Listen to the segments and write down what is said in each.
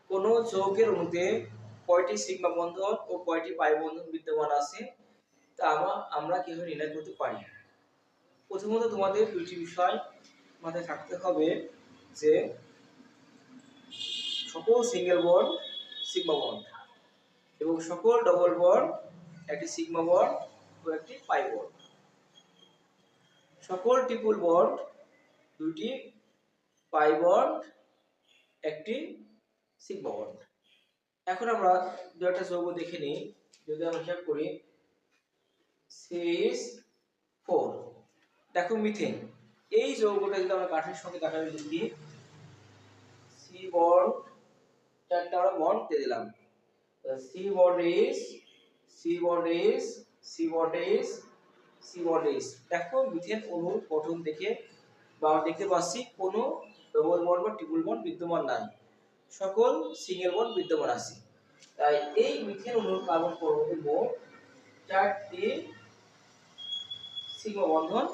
কোন যৌগের অণুতে কয়টি সিগমা বন্ধন ও কয়টি পাই বন্ধন বিদ্যমান আছে তা আমরা কিভাবে নির্ণয় করতে পারি। প্রথমত তোমাদের দুটি বিষয় মাথায় থাকতে হবে যে সকল সিঙ্গেল বন্ড সিগমা বন্ড এবং সকল ডবল বন্ড একটি সিগমা বন্ড ও একটি পাই বন্ড। সকল ট্রিপল বন্ড দুটি পাই বন্ড একটি সিগমা বন্ড। এখন আমরা দু একটা যৌগ দেখে নিই। যদি আমরা হিসাব করি CH4, দেখো মিথেন, এই যৌগটা যদি আমরা কাঠের সঙ্গে দেখাবে লিখি C বন্ড, চারটা আমরা বন্ড দিয়ে দিলাম, C bond is C bond is C bond is C bond is। দেখো মিথেন অণুর গঠন দেখে বা দেখতে পাচ্ছি কোনো ডবল বন্ড বা ট্রিপল বন্ড বিদ্যমান নাই, সকল সিঙ্গেল বন্ড বিদ্যমান আছে। তাই এই মিথেন অণুর কার্বন পরমাণুতে মোট 4টি সিগমা বন্ধন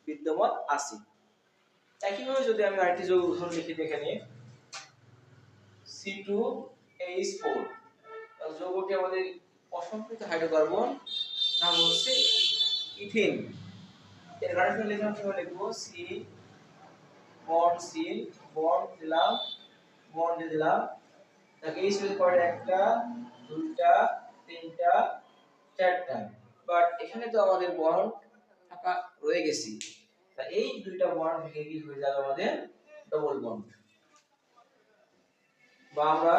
বিদ্যমান আছে। একইভাবে যদি আমি আরেকটি যৌগ উদাহরণ লিখি এখানে C2H4, যৌগটি আমাদের অসম্পৃক্ত হাইড্রোকার্বন, নাম হচ্ছে ইথেন। এর গাঠনিক লিখে আমরা লিখব C বন্ড দিলাম, বন্ড দিলাম, তাকে এই সুযোগ করে একটা দুইটা তিনটা চারটা, বাট এখানে তো আমাদের বন্ড থাকা রয়ে গেছে, তাই এই দুইটা বন্ড ভেঙে কি হয়ে যাবে আমাদের ডবল বন্ড। বা আমরা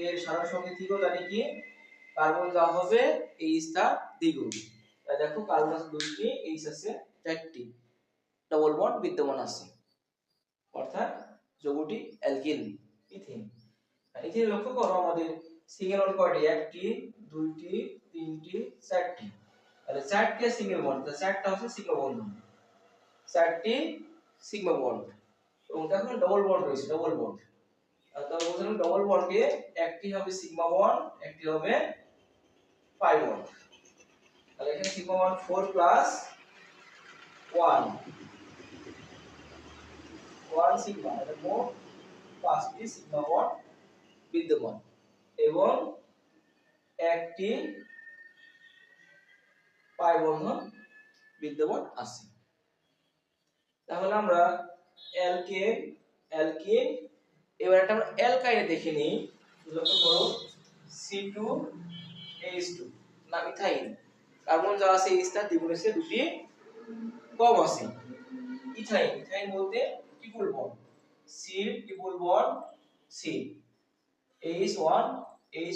এর সাধারণ সংকেত থেকেও জানি কি কার্বন যা হবে H তার দ্বিগুণ। তাই দেখো কার্বন আছে দুইটি, H আছে চারটি, ডবল বন্ড বিদ্যমান আছে, অর্থাৎ যৌগটি অ্যালকিন ইথিন। ইথিন লক্ষ্য করো আমাদের সিঙ্গেল বন্ড কয়টি, একটি দুইটি তিনটি চারটি, তাহলে চারটি সিঙ্গেল বন্ড, তাহলে চারটা হচ্ছে সিগমা বন্ড, চারটি সিগমা বন্ড। এবং দেখো ডবল বন্ড রয়েছে, ডবল বন্ড, তাহলে বুঝলাম ডবল বন্ডে একটি হবে সিগমা বন্ড, একটি হবে পাই বন্ড। তাহলে এখানে সিগমা বন্ড 4 প্লাস 1 সিগমা, এটা মোট 5টি সিগমা বন্ড বিদ্যমান এবং একটি পাই বন্ধন বিদ্যমান আছে। তাহলে আমরা অ্যালকিন, এবার একটা আমরা অ্যালকাইনে দেখে নিই। লক্ষ্য করো C2H2, না ইথাইন, কার্বন যা আছে H তার দ্বিগুণ আছে, দুটি কম আছে। ইথাইন বলতে triple bond, C triple bond C, H1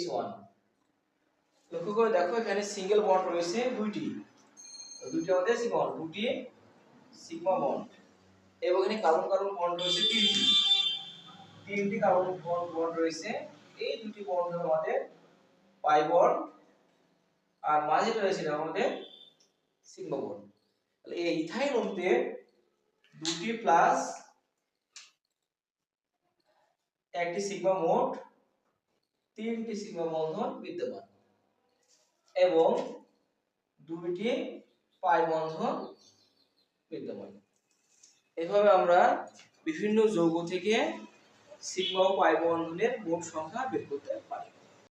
H1। লক্ষ্য করে দেখো এখানে সিঙ্গেল বন্ড রয়েছে দুইটি, দুইটি আমাদের সিগমা বন্ড, দুটি সিগমা বন্ড, এবং এখানে কার্বন কার্বন বন্ড রয়েছে তিনটি কার্বন বন্ড রয়েছে। এই দুটি বন্ড হলো আমাদের পাই বন্ড, আর মাঝেটা রয়েছে আমাদের সিগমা বন্ড। তাহলে এই ইথাইন অণুতে দুটি প্লাস একটি সিগমা, মোট তিনটি সিগমা বন্ধন বিদ্যমান এবং দুইটি পাই বন্ধন বিদ্যমান। এভাবে আমরা বিভিন্ন যৌগ থেকে সিগমা ও পাই বন্ধনের মোট সংখ্যা বের করতে পারি।